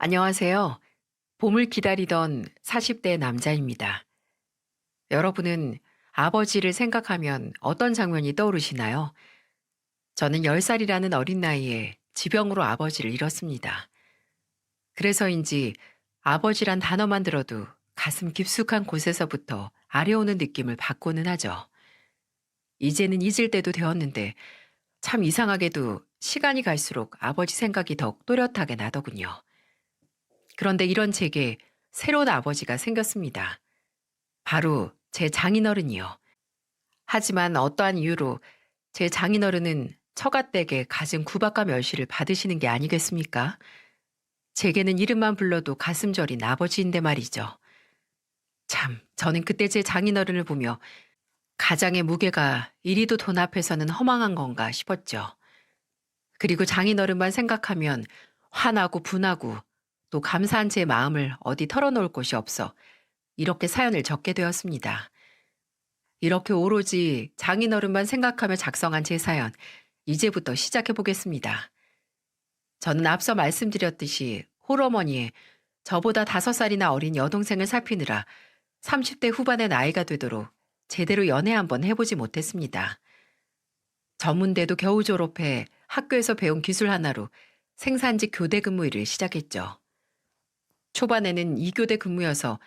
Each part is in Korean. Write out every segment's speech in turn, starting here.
안녕하세요. 봄을 기다리던 40대 남자입니다. 여러분은 아버지를 생각하면 어떤 장면이 떠오르시나요? 저는 10살이라는 어린 나이에 지병으로 아버지를 잃었습니다. 그래서인지 아버지란 단어만 들어도 가슴 깊숙한 곳에서부터 아려오는 느낌을 받고는 하죠. 이제는 잊을 때도 되었는데 참 이상하게도 시간이 갈수록 아버지 생각이 더욱 또렷하게 나더군요. 그런데 이런 제게 새로운 아버지가 생겼습니다. 바로 제 장인어른이요. 하지만 어떠한 이유로 제 장인어른은 처가댁에 갖은 구박과 멸시를 받으시는 게 아니겠습니까? 제게는 이름만 불러도 가슴 저린 아버지인데 말이죠. 참, 저는 그때 제 장인어른을 보며 가장의 무게가 이리도 돈 앞에서는 허망한 건가 싶었죠. 그리고 장인어른만 생각하면 화나고 분하고 또 감사한 제 마음을 어디 털어놓을 곳이 없어 이렇게 사연을 적게 되었습니다. 이렇게 오로지 장인어른만 생각하며 작성한 제 사연, 이제부터 시작해 보겠습니다. 저는 앞서 말씀드렸듯이 홀어머니에 저보다 5살이나 어린 여동생을 살피느라 30대 후반의 나이가 되도록 제대로 연애 한번 해보지 못했습니다. 전문대도 겨우 졸업해 학교에서 배운 기술 하나로 생산직 교대 근무 일을 시작했죠. 초반에는 2교대 근무여서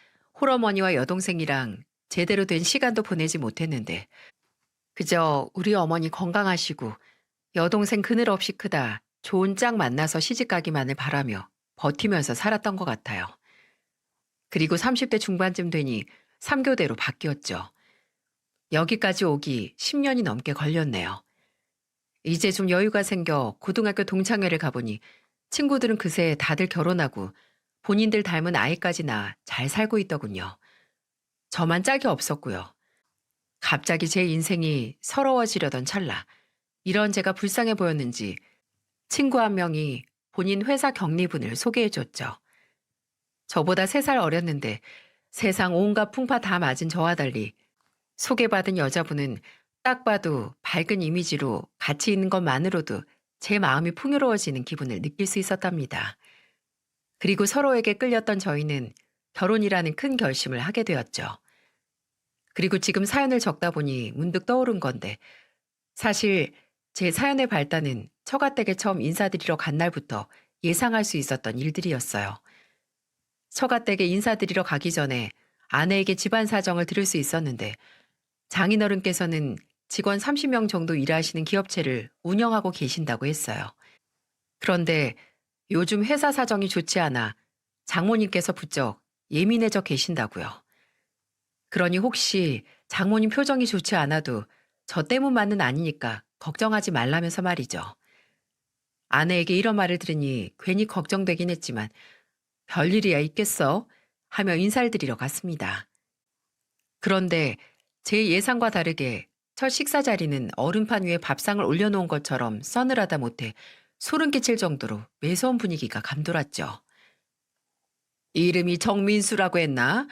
홀어머니와 여동생이랑 제대로 된 시간도 보내지 못했는데 그저 우리 어머니 건강하시고 여동생 그늘 없이 크다 좋은 짝 만나서 시집가기만을 바라며 버티면서 살았던 것 같아요. 그리고 30대 중반쯤 되니 3교대로 바뀌었죠. 여기까지 오기 10년이 넘게 걸렸네요. 이제 좀 여유가 생겨 고등학교 동창회를 가보니 친구들은 그새 다들 결혼하고 본인들 닮은 아이까지 낳아 잘 살고 있더군요. 저만 짝이 없었고요. 갑자기 제 인생이 서러워지려던 찰나 이런 제가 불쌍해 보였는지 친구 한 명이 본인 회사 격리분을 소개해줬죠. 저보다 3살 어렸는데 세상 온갖 풍파 다 맞은 저와 달리 소개받은 여자분은 딱 봐도 밝은 이미지로 같이 있는 것만으로도 제 마음이 풍요로워지는 기분을 느낄 수 있었답니다. 그리고 서로에게 끌렸던 저희는 결혼이라는 큰 결심을 하게 되었죠. 그리고 지금 사연을 적다 보니 문득 떠오른 건데 사실 제 사연의 발단은 처가댁에 처음 인사드리러 간 날부터 예상할 수 있었던 일들이었어요. 처가댁에 인사드리러 가기 전에 아내에게 집안 사정을 들을 수 있었는데 장인어른께서는 직원 30명 정도 일하시는 기업체를 운영하고 계신다고 했어요. 그런데 요즘 회사 사정이 좋지 않아 장모님께서 부쩍 예민해져 계신다고요. 그러니 혹시 장모님 표정이 좋지 않아도 저 때문만은 아니니까 걱정하지 말라면서 말이죠. 아내에게 이런 말을 들으니 괜히 걱정되긴 했지만 별일이야 있겠어 하며 인사를 드리러 갔습니다. 그런데 제 예상과 다르게 첫 식사 자리는 얼음판 위에 밥상을 올려놓은 것처럼 서늘하다 못해 소름 끼칠 정도로 매서운 분위기가 감돌았죠. 이름이 정민수라고 했나?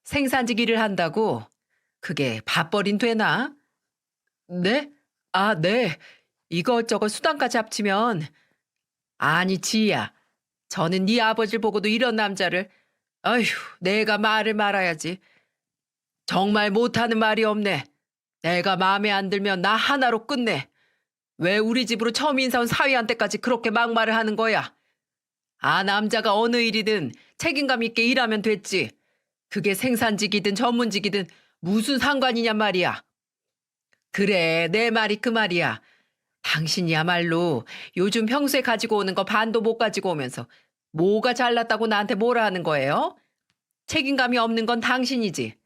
생산직 일을 한다고? 그게 밥벌인 되나? 네? 아, 네. 이것저것 수당까지 합치면 아니 지희야. 저는 네 아버지를 보고도 이런 남자를 아휴 내가 말을 말아야지. 정말 못하는 말이 없네. 내가 마음에 안 들면 나 하나로 끝내. 왜 우리 집으로 처음 인사 온 사위한테까지 그렇게 막말을 하는 거야? 아 남자가 어느 일이든 책임감 있게 일하면 됐지. 그게 생산직이든 전문직이든 무슨 상관이냔 말이야. 그래 내 말이 그 말이야. 당신이야말로 요즘 평소에 가지고 오는 거 반도 못 가지고 오면서 뭐가 잘났다고 나한테 뭐라 하는 거예요? 책임감이 없는 건 당신이지.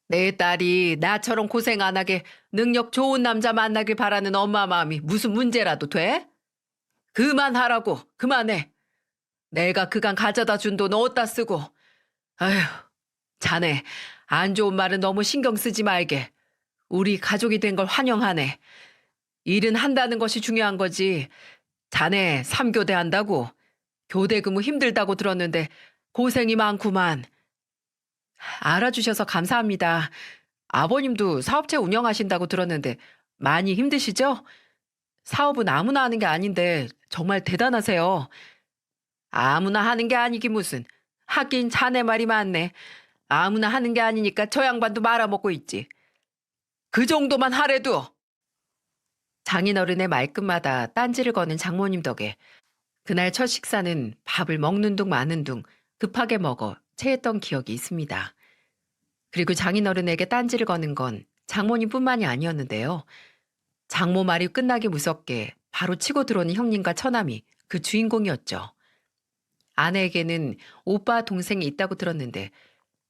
내 딸이 나처럼 고생 안 하게 능력 좋은 남자 만나길 바라는 엄마 마음이 무슨 문제라도 돼? 그만하라고, 그만해. 내가 그간 가져다 준 돈 어디다 쓰고. 아휴, 자네, 안 좋은 말은 너무 신경 쓰지 말게. 우리 가족이 된 걸 환영하네. 일은 한다는 것이 중요한 거지. 자네 3교대 한다고. 교대 근무 힘들다고 들었는데 고생이 많구만. 알아주셔서 감사합니다. 아버님도 사업체 운영하신다고 들었는데 많이 힘드시죠? 사업은 아무나 하는 게 아닌데 정말 대단하세요. 아무나 하는 게 아니기 무슨. 하긴 자네 말이 맞네. 아무나 하는 게 아니니까 저 양반도 말아먹고 있지. 그 정도만 하래도. 장인어른의 말끝마다 딴지를 거는 장모님 덕에 그날 첫 식사는 밥을 먹는 둥 마는 둥 급하게 먹어 체했던 기억이 있습니다. 그리고 장인어른에게 딴지를 거는 건 장모님뿐만이 아니었는데요. 장모 말이 끝나기 무섭게 바로 치고 들어오는 형님과 처남이 그 주인공이었죠. 아내에게는 오빠 동생이 있다고 들었는데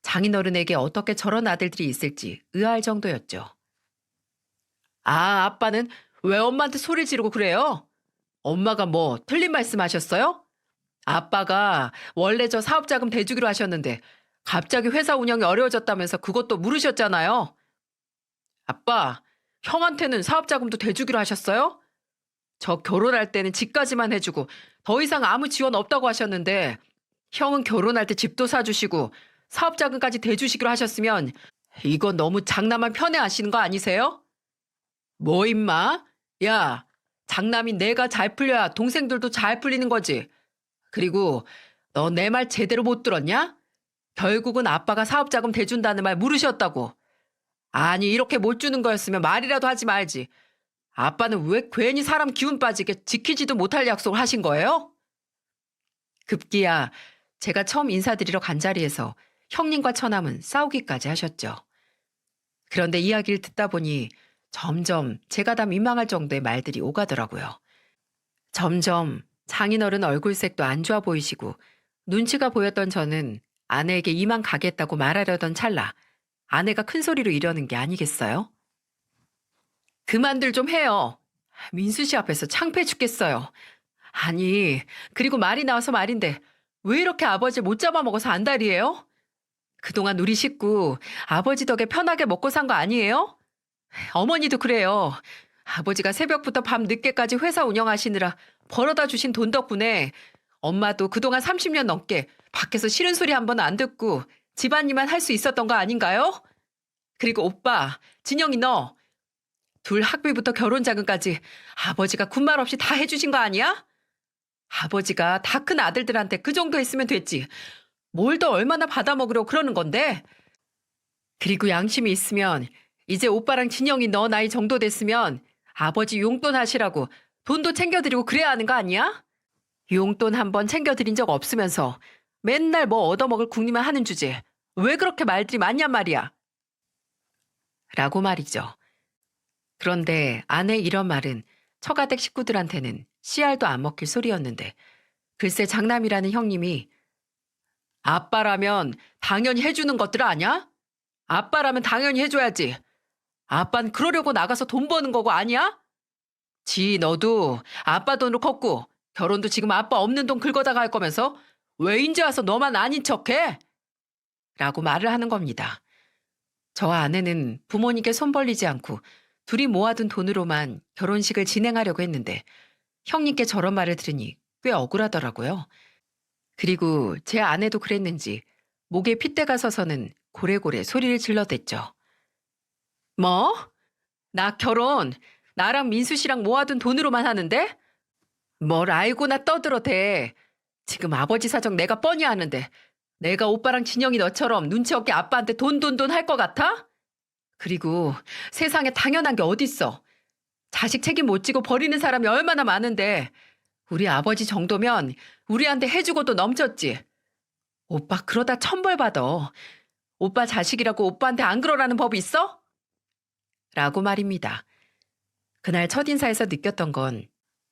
장인어른에게 어떻게 저런 아들들이 있을지 의아할 정도였죠. 아, 아빠는 왜 엄마한테 소리 지르고 그래요? 엄마가 뭐 틀린 말씀하셨어요? 아빠가 원래 저 사업자금 대주기로 하셨는데 갑자기 회사 운영이 어려워졌다면서 그것도 물으셨잖아요. 아빠, 형한테는 사업자금도 대주기로 하셨어요? 저 결혼할 때는 집까지만 해주고 더 이상 아무 지원 없다고 하셨는데 형은 결혼할 때 집도 사주시고 사업자금까지 대주시기로 하셨으면 이거 너무 장남만 편애하시는 거 아니세요? 뭐 임마? 야, 장남이 내가 잘 풀려야 동생들도 잘 풀리는 거지. 그리고 너 내 말 제대로 못 들었냐? 결국은 아빠가 사업자금 대준다는 말 물으셨다고. 아니 이렇게 못 주는 거였으면 말이라도 하지 말지. 아빠는 왜 괜히 사람 기운 빠지게 지키지도 못할 약속을 하신 거예요? 급기야 제가 처음 인사드리러 간 자리에서 형님과 처남은 싸우기까지 하셨죠. 그런데 이야기를 듣다 보니 점점 제가 다 민망할 정도의 말들이 오가더라고요. 점점 장인어른 얼굴색도 안 좋아 보이시고 눈치가 보였던 저는 아내에게 이만 가겠다고 말하려던 찰나 아내가 큰 소리로 이러는 게 아니겠어요? 그만들 좀 해요. 민수 씨 앞에서 창피해 죽겠어요. 아니, 그리고 말이 나와서 말인데 왜 이렇게 아버지 못 잡아먹어서 안달이에요? 그동안 우리 식구 아버지 덕에 편하게 먹고 산 거 아니에요? 어머니도 그래요. 아버지가 새벽부터 밤 늦게까지 회사 운영하시느라 벌어다 주신 돈 덕분에 엄마도 그동안 30년 넘게 밖에서 싫은 소리 한 번 안 듣고 집안일만 할 수 있었던 거 아닌가요? 그리고 오빠, 진영이 너 둘 학비부터 결혼 자금까지 아버지가 군말 없이 다 해주신 거 아니야? 아버지가 다 큰 아들들한테 그 정도 했으면 됐지. 뭘 더 얼마나 받아먹으려고 그러는 건데? 그리고 양심이 있으면 이제 오빠랑 진영이 너 나이 정도 됐으면 아버지 용돈 하시라고 돈도 챙겨드리고 그래야 하는 거 아니야? 용돈 한 번 챙겨드린 적 없으면서 맨날 뭐 얻어먹을 궁리만 하는 주제. 왜 그렇게 말들이 많냔 말이야. 라고 말이죠. 그런데 아내의 이런 말은 처가댁 식구들한테는 씨알도 안 먹힐 소리였는데 글쎄 장남이라는 형님이 아빠라면 당연히 해주는 것들 아냐? 아빠라면 당연히 해줘야지. 아빤 그러려고 나가서 돈 버는 거고 아니야? 지 너도 아빠 돈으로 컸고 결혼도 지금 아빠 없는 돈 긁어다가 할 거면서 왜 인제 와서 너만 아닌 척해? 라고 말을 하는 겁니다. 저와 아내는 부모님께 손 벌리지 않고 둘이 모아둔 돈으로만 결혼식을 진행하려고 했는데 형님께 저런 말을 들으니 꽤 억울하더라고요. 그리고 제 아내도 그랬는지 목에 핏대가 서서는 고래고래 소리를 질러댔죠. 뭐? 나 결혼 나랑 민수 씨랑 모아둔 돈으로만 하는데? 뭘 알고나 떠들어대. 지금 아버지 사정 내가 뻔히 아는데 내가 오빠랑 진영이 너처럼 눈치 없게 아빠한테 돈 할 것 같아? 그리고 세상에 당연한 게 어딨어. 자식 책임 못 지고 버리는 사람이 얼마나 많은데 우리 아버지 정도면 우리한테 해주고도 넘쳤지. 오빠 그러다 천벌 받아. 오빠 자식이라고 오빠한테 안 그러라는 법이 있어? 라고 말입니다. 그날 첫인사에서 느꼈던 건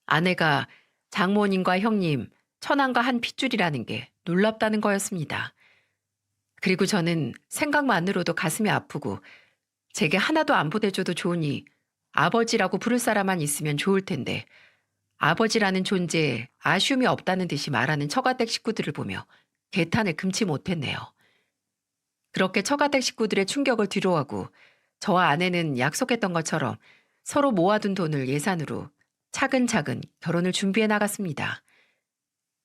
아내가 장모님과 형님, 처남과 한 핏줄이라는 게 놀랍다는 거였습니다. 그리고 저는 생각만으로도 가슴이 아프고 제게 하나도 안 보내줘도 좋으니 아버지라고 부를 사람만 있으면 좋을 텐데 아버지라는 존재에 아쉬움이 없다는 듯이 말하는 처가댁 식구들을 보며 개탄을 금치 못했네요. 그렇게 처가댁 식구들의 충격을 뒤로하고 저와 아내는 약속했던 것처럼 서로 모아둔 돈을 예산으로 차근차근 결혼을 준비해 나갔습니다.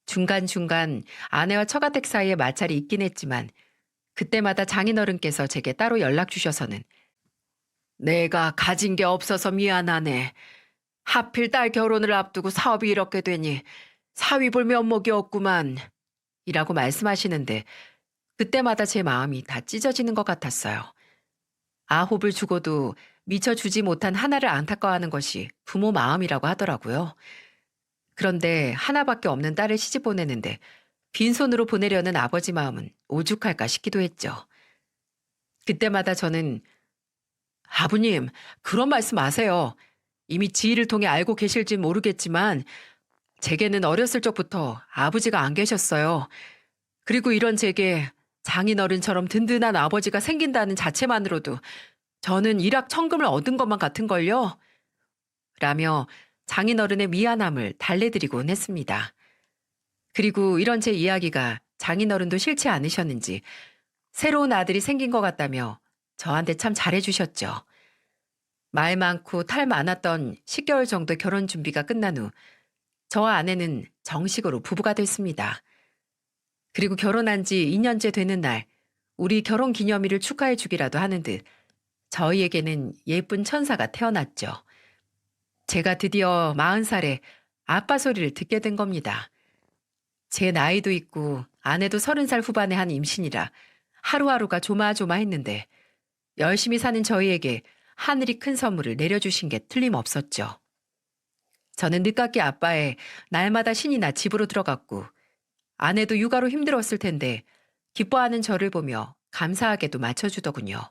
중간중간 아내와 처가댁 사이에 마찰이 있긴 했지만 그때마다 장인어른께서 제게 따로 연락 주셔서는 내가 가진 게 없어서 미안하네. 하필 딸 결혼을 앞두고 사업이 이렇게 되니 사위 볼 면목이 없구만. 이라고 말씀하시는데 그때마다 제 마음이 다 찢어지는 것 같았어요. 아홉을 주고도 미처 주지 못한 하나를 안타까워하는 것이 부모 마음이라고 하더라고요. 그런데 하나밖에 없는 딸을 시집 보내는데 빈손으로 보내려는 아버지 마음은 오죽할까 싶기도 했죠. 그때마다 저는 아버님, 그런 말씀 마세요. 이미 지희를 통해 알고 계실진 모르겠지만 제게는 어렸을 적부터 아버지가 안 계셨어요. 그리고 이런 제게 장인어른처럼 든든한 아버지가 생긴다는 자체만으로도 저는 일확천금을 얻은 것만 같은걸요. 라며 장인어른의 미안함을 달래드리곤 했습니다. 그리고 이런 제 이야기가 장인어른도 싫지 않으셨는지 새로운 아들이 생긴 것 같다며 저한테 참 잘해주셨죠. 말 많고 탈 많았던 10개월 정도 결혼 준비가 끝난 후 저와 아내는 정식으로 부부가 됐습니다. 그리고 결혼한 지 2년째 되는 날 우리 결혼 기념일을 축하해 주기라도 하는 듯 저희에게는 예쁜 천사가 태어났죠. 제가 드디어 40살에 아빠 소리를 듣게 된 겁니다. 제 나이도 있고 아내도 30살 후반에 한 임신이라 하루하루가 조마조마했는데 열심히 사는 저희에게 하늘이 큰 선물을 내려주신 게 틀림없었죠. 저는 늦깎이 아빠의 날마다 신이 나 집으로 들어갔고 아내도 육아로 힘들었을 텐데 기뻐하는 저를 보며 감사하게도 맞춰주더군요.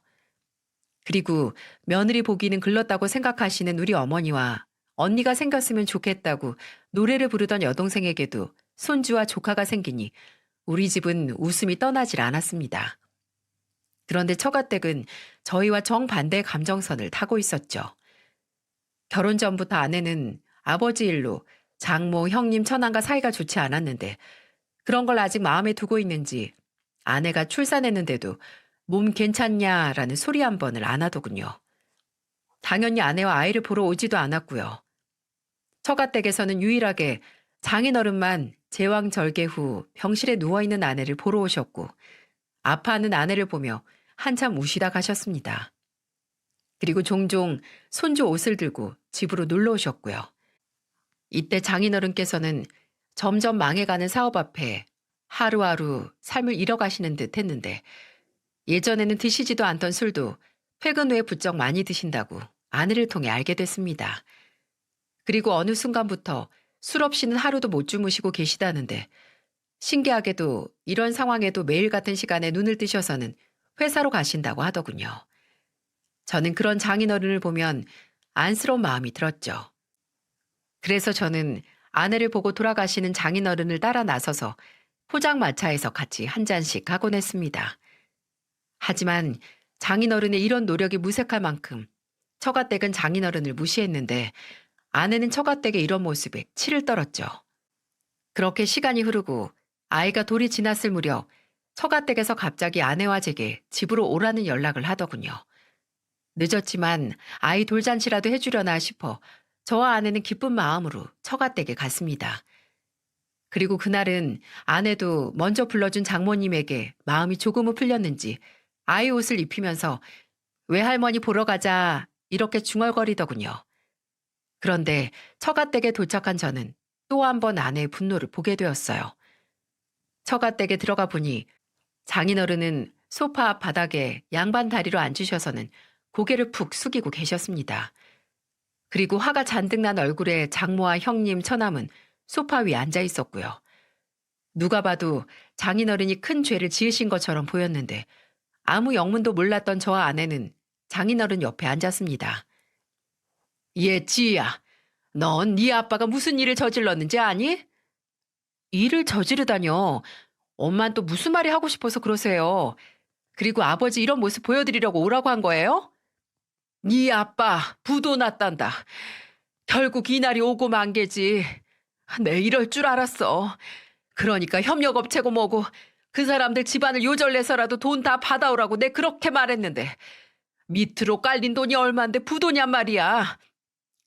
그리고 며느리 보기는 글렀다고 생각하시는 우리 어머니와 언니가 생겼으면 좋겠다고 노래를 부르던 여동생에게도 손주와 조카가 생기니 우리 집은 웃음이 떠나질 않았습니다. 그런데 처가댁은 저희와 정반대의 감정선을 타고 있었죠. 결혼 전부터 아내는 아버지 일로 장모, 형님, 처남과 사이가 좋지 않았는데 그런 걸 아직 마음에 두고 있는지 아내가 출산했는데도 몸 괜찮냐라는 소리 한 번을 안 하더군요. 당연히 아내와 아이를 보러 오지도 않았고요. 처가댁에서는 유일하게 장인어른만 제왕절개 후 병실에 누워있는 아내를 보러 오셨고 아파하는 아내를 보며 한참 우시다 가셨습니다. 그리고 종종 손주 옷을 들고 집으로 놀러 오셨고요. 이때 장인어른께서는 점점 망해가는 사업 앞에 하루하루 삶을 잃어가시는 듯 했는데 예전에는 드시지도 않던 술도 퇴근 후에 부쩍 많이 드신다고 아내를 통해 알게 됐습니다. 그리고 어느 순간부터 술 없이는 하루도 못 주무시고 계시다는데 신기하게도 이런 상황에도 매일 같은 시간에 눈을 뜨셔서는 회사로 가신다고 하더군요. 저는 그런 장인어른을 보면 안쓰러운 마음이 들었죠. 그래서 저는 아내를 보고 돌아가시는 장인어른을 따라 나서서 포장마차에서 같이 한 잔씩 하곤 했습니다. 하지만 장인어른의 이런 노력이 무색할 만큼 처가댁은 장인어른을 무시했는데 아내는 처가댁의 이런 모습에 치를 떨었죠. 그렇게 시간이 흐르고 아이가 돌이 지났을 무렵 처가댁에서 갑자기 아내와 제게 집으로 오라는 연락을 하더군요. 늦었지만 아이 돌잔치라도 해주려나 싶어 저와 아내는 기쁜 마음으로 처가댁에 갔습니다. 그리고 그날은 아내도 먼저 불러준 장모님에게 마음이 조금은 풀렸는지 아이 옷을 입히면서 외할머니 보러 가자 이렇게 중얼거리더군요. 그런데 처가댁에 도착한 저는 또 한 번 아내의 분노를 보게 되었어요. 처가댁에 들어가 보니 장인어른은 소파 앞 바닥에 양반 다리로 앉으셔서는 고개를 푹 숙이고 계셨습니다. 그리고 화가 잔뜩 난 얼굴에 장모와 형님, 처남은 소파 위에 앉아 있었고요. 누가 봐도 장인어른이 큰 죄를 지으신 것처럼 보였는데 아무 영문도 몰랐던 저와 아내는 장인어른 옆에 앉았습니다. 예, 지희야. 넌 네 아빠가 무슨 일을 저질렀는지 아니? 일을 저지르다뇨. 엄만 또 무슨 말이 하고 싶어서 그러세요. 그리고 아버지 이런 모습 보여드리려고 오라고 한 거예요? 네 아빠 부도 났단다. 결국 이날이 오고 만 게지. 내 이럴 줄 알았어. 그러니까 협력업체고 뭐고 그 사람들 집안을 요절내서라도 돈 다 받아오라고 내 그렇게 말했는데 밑으로 깔린 돈이 얼만데 부도냔 말이야.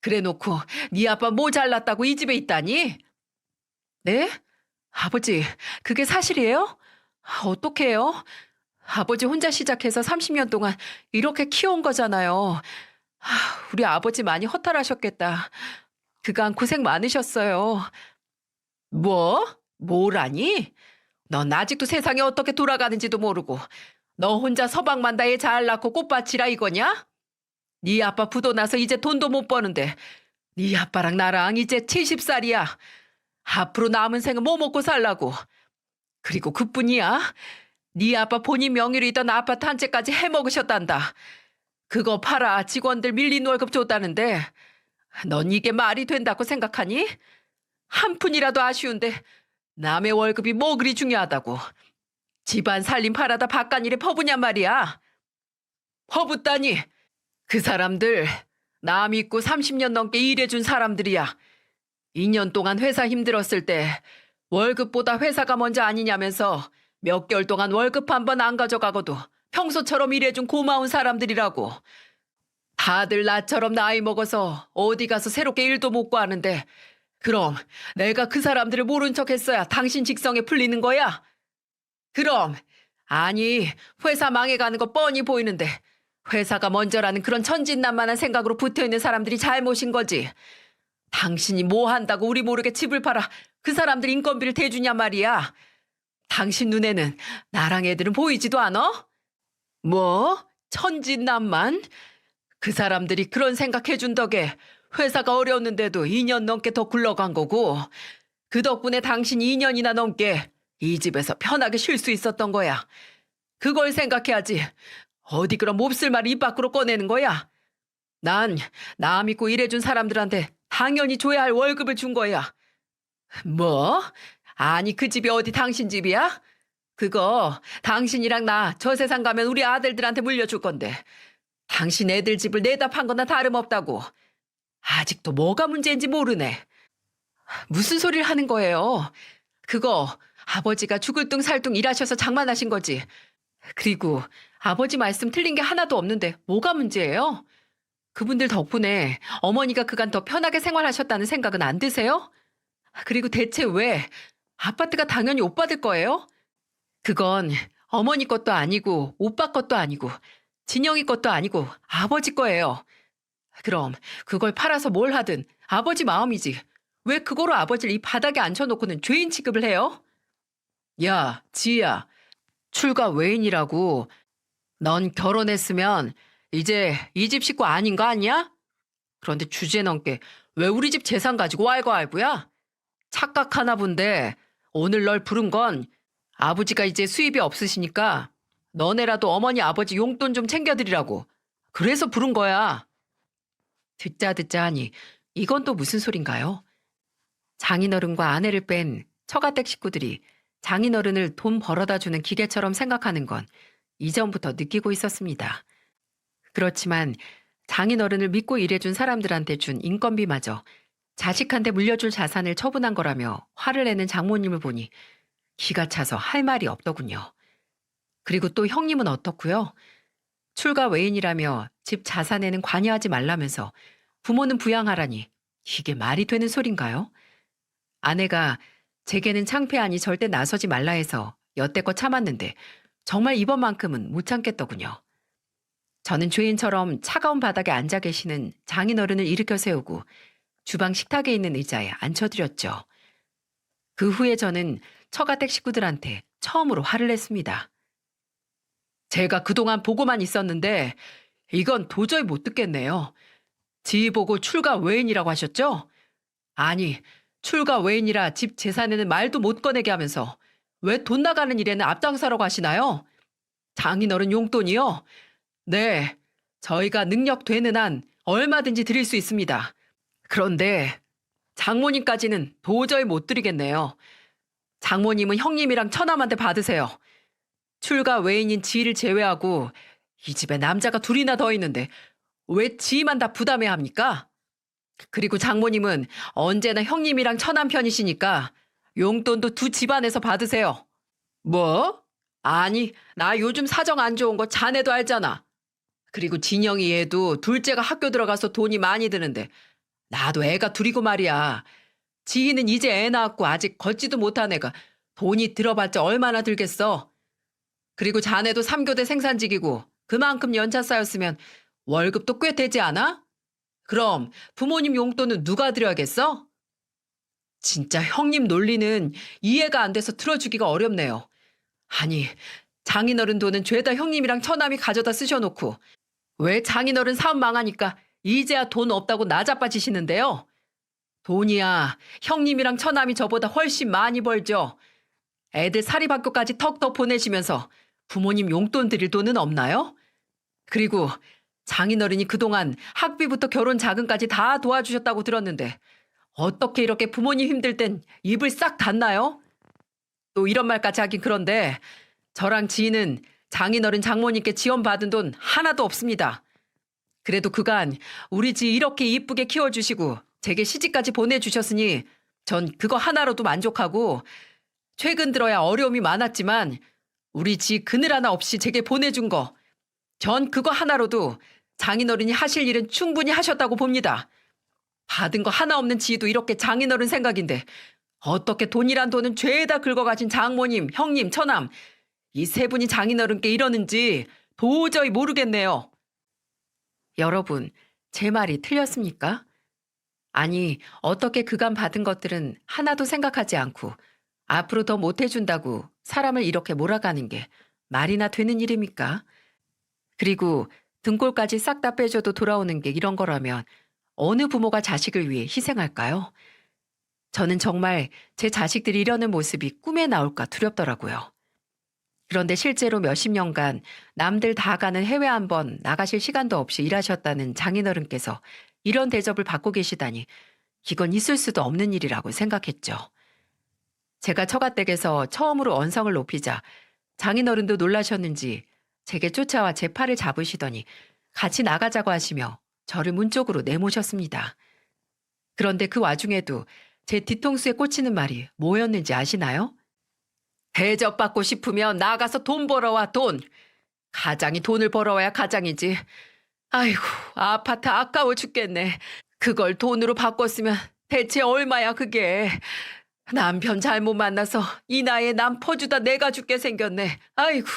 그래놓고 네 아빠 뭐 잘났다고 이 집에 있다니? 네? 아버지, 그게 사실이에요? 어떡해요? 아버지 혼자 시작해서 30년 동안 이렇게 키워온 거잖아요. 우리 아버지 많이 허탈하셨겠다. 그간 고생 많으셨어요. 뭐? 뭐라니? 넌 아직도 세상이 어떻게 돌아가는지도 모르고 너 혼자 서방만 다 애 잘 낳고 꽃밭이라 이거냐? 네 아빠 부도 나서 이제 돈도 못 버는데 네 아빠랑 나랑 이제 70살이야. 앞으로 남은 생은 뭐 먹고 살라고. 그리고 그뿐이야. 네 아빠 본인 명의로 있던 아파트 한 채까지 해먹으셨단다. 그거 팔아 직원들 밀린 월급 줬다는데 넌 이게 말이 된다고 생각하니? 한 푼이라도 아쉬운데 남의 월급이 뭐 그리 중요하다고. 집안 살림 팔아다 바깥일에 퍼부냔 말이야. 퍼붓다니. 그 사람들 남 믿고 30년 넘게 일해준 사람들이야. 2년 동안 회사 힘들었을 때 월급보다 회사가 먼저 아니냐면서 몇 개월 동안 월급 한 번 안 가져가고도 평소처럼 일해준 고마운 사람들이라고. 다들 나처럼 나이 먹어서 어디 가서 새롭게 일도 못 구하는데 그럼 내가 그 사람들을 모른 척 했어야 당신 직성에 풀리는 거야? 그럼 아니 회사 망해가는 거 뻔히 보이는데 회사가 먼저라는 그런 천진난만한 생각으로 붙어있는 사람들이 잘못인 거지. 당신이 뭐 한다고 우리 모르게 집을 팔아 그 사람들 인건비를 대주냐 말이야. 당신 눈에는 나랑 애들은 보이지도 않아? 뭐? 천진난만? 그 사람들이 그런 생각해준 덕에 회사가 어려웠는데도 2년 넘게 더 굴러간 거고 그 덕분에 당신 2년이나 넘게 이 집에서 편하게 쉴 수 있었던 거야. 그걸 생각해야지. 어디 그런 몹쓸 말을 입 밖으로 꺼내는 거야? 난 나 믿고 일해준 사람들한테 당연히 줘야 할 월급을 준 거야. 뭐? 아니 그 집이 어디 당신 집이야? 그거 당신이랑 나 저 세상 가면 우리 아들들한테 물려줄 건데 당신 애들 집을 내다 판 거나 다름없다고. 아직도 뭐가 문제인지 모르네. 무슨 소리를 하는 거예요? 그거 아버지가 죽을 둥 살 둥 일하셔서 장만하신 거지. 그리고 아버지 말씀 틀린 게 하나도 없는데 뭐가 문제예요? 그분들 덕분에 어머니가 그간 더 편하게 생활하셨다는 생각은 안 드세요? 그리고 대체 왜 아파트가 당연히 오빠들 거예요? 그건 어머니 것도 아니고 오빠 것도 아니고 진영이 것도 아니고 아버지 거예요. 그럼 그걸 팔아서 뭘 하든 아버지 마음이지. 왜 그거로 아버지를 이 바닥에 앉혀놓고는 죄인 취급을 해요? 야, 지희야. 출가 외인이라고. 넌 결혼했으면 이제 이 집 식구 아닌 거 아니야? 그런데 주제 넘게 왜 우리 집 재산 가지고 왈가왈부야? 착각하나 본데 오늘 널 부른 건 아버지가 이제 수입이 없으시니까 너네라도 어머니 아버지 용돈 좀 챙겨드리라고. 그래서 부른 거야. 듣자 하니 이건 또 무슨 소린가요? 장인어른과 아내를 뺀 처가댁 식구들이 장인어른을 돈 벌어다 주는 기계처럼 생각하는 건 이전부터 느끼고 있었습니다. 그렇지만 장인어른을 믿고 일해준 사람들한테 준 인건비마저 자식한테 물려줄 자산을 처분한 거라며 화를 내는 장모님을 보니 기가 차서 할 말이 없더군요. 그리고 또 형님은 어떻고요? 출가 외인이라며 집 자산에는 관여하지 말라면서 부모는 부양하라니 이게 말이 되는 소린가요? 아내가 제게는 창피하니 절대 나서지 말라 해서 여태껏 참았는데 정말 이번만큼은 못 참겠더군요. 저는 죄인처럼 차가운 바닥에 앉아 계시는 장인어른을 일으켜 세우고 주방 식탁에 있는 의자에 앉혀드렸죠. 그 후에 저는 처가댁 식구들한테 처음으로 화를 냈습니다. 제가 그동안 보고만 있었는데 이건 도저히 못 듣겠네요. 지희 보고 출가 외인이라고 하셨죠? 아니, 출가 외인이라 집 재산에는 말도 못 꺼내게 하면서 왜 돈 나가는 일에는 앞장서라고 하시나요? 장인어른 용돈이요? 네, 저희가 능력 되는 한 얼마든지 드릴 수 있습니다. 그런데 장모님까지는 도저히 못 드리겠네요. 장모님은 형님이랑 처남한테 받으세요. 출가 외인인 지희를 제외하고 이 집에 남자가 둘이나 더 있는데 왜 지희만 다 부담해야 합니까? 그리고 장모님은 언제나 형님이랑 처남 편이시니까 용돈도 두 집안에서 받으세요. 뭐? 아니, 나 요즘 사정 안 좋은 거 자네도 알잖아. 그리고 진영이 얘도 둘째가 학교 들어가서 돈이 많이 드는데 나도 애가 둘이고 말이야. 지희는 이제 애 낳았고 아직 걷지도 못한 애가 돈이 들어봤자 얼마나 들겠어. 그리고 자네도 3교대 생산직이고 그만큼 연차 쌓였으면 월급도 꽤 되지 않아? 그럼 부모님 용돈은 누가 드려야겠어? 진짜 형님 논리는 이해가 안 돼서 들어주기가 어렵네요. 아니, 장인어른 돈은 죄다 형님이랑 처남이 가져다 쓰셔놓고 왜 장인어른 사업 망하니까 이제야 돈 없다고 나자빠지시는데요? 돈이야 형님이랑 처남이 저보다 훨씬 많이 벌죠. 애들 사립학교까지 턱턱 보내시면서 부모님 용돈 드릴 돈은 없나요? 그리고 장인어른이 그동안 학비부터 결혼 자금까지 다 도와주셨다고 들었는데 어떻게 이렇게 부모님 힘들 땐 입을 싹 닫나요? 또 이런 말까지 하긴 그런데 저랑 지인은 장인어른 장모님께 지원받은 돈 하나도 없습니다. 그래도 그간 우리 지 이렇게 이쁘게 키워주시고 제게 시집까지 보내주셨으니 전 그거 하나로도 만족하고 최근 들어야 어려움이 많았지만 우리 지 그늘 하나 없이 제게 보내준 거 전 그거 하나로도 장인어른이 하실 일은 충분히 하셨다고 봅니다. 받은 거 하나 없는 지도 이렇게 장인어른 생각인데 어떻게 돈이란 돈은 죄에다 긁어가진 장모님, 형님, 처남 이 세 분이 장인어른께 이러는지 도저히 모르겠네요. 여러분, 제 말이 틀렸습니까? 아니, 어떻게 그간 받은 것들은 하나도 생각하지 않고 앞으로 더 못해준다고 사람을 이렇게 몰아가는 게 말이나 되는 일입니까? 그리고 등골까지 싹 다 빼줘도 돌아오는 게 이런 거라면 어느 부모가 자식을 위해 희생할까요? 저는 정말 제 자식들이 이러는 모습이 꿈에 나올까 두렵더라고요. 그런데 실제로 몇십 년간 남들 다 가는 해외 한번 나가실 시간도 없이 일하셨다는 장인어른께서 이런 대접을 받고 계시다니 이건 있을 수도 없는 일이라고 생각했죠. 제가 처가댁에서 처음으로 언성을 높이자 장인어른도 놀라셨는지 제게 쫓아와 제 팔을 잡으시더니 같이 나가자고 하시며 저를 문 쪽으로 내모셨습니다. 그런데 그 와중에도 제 뒤통수에 꽂히는 말이 뭐였는지 아시나요? 대접받고 싶으면 나가서 돈 벌어와 돈. 가장이 돈을 벌어와야 가장이지. 아이고 아파트 아까워 죽겠네. 그걸 돈으로 바꿨으면 대체 얼마야 그게. 남편 잘못 만나서 이 나이에 남 퍼주다 내가 죽게 생겼네. 아이고.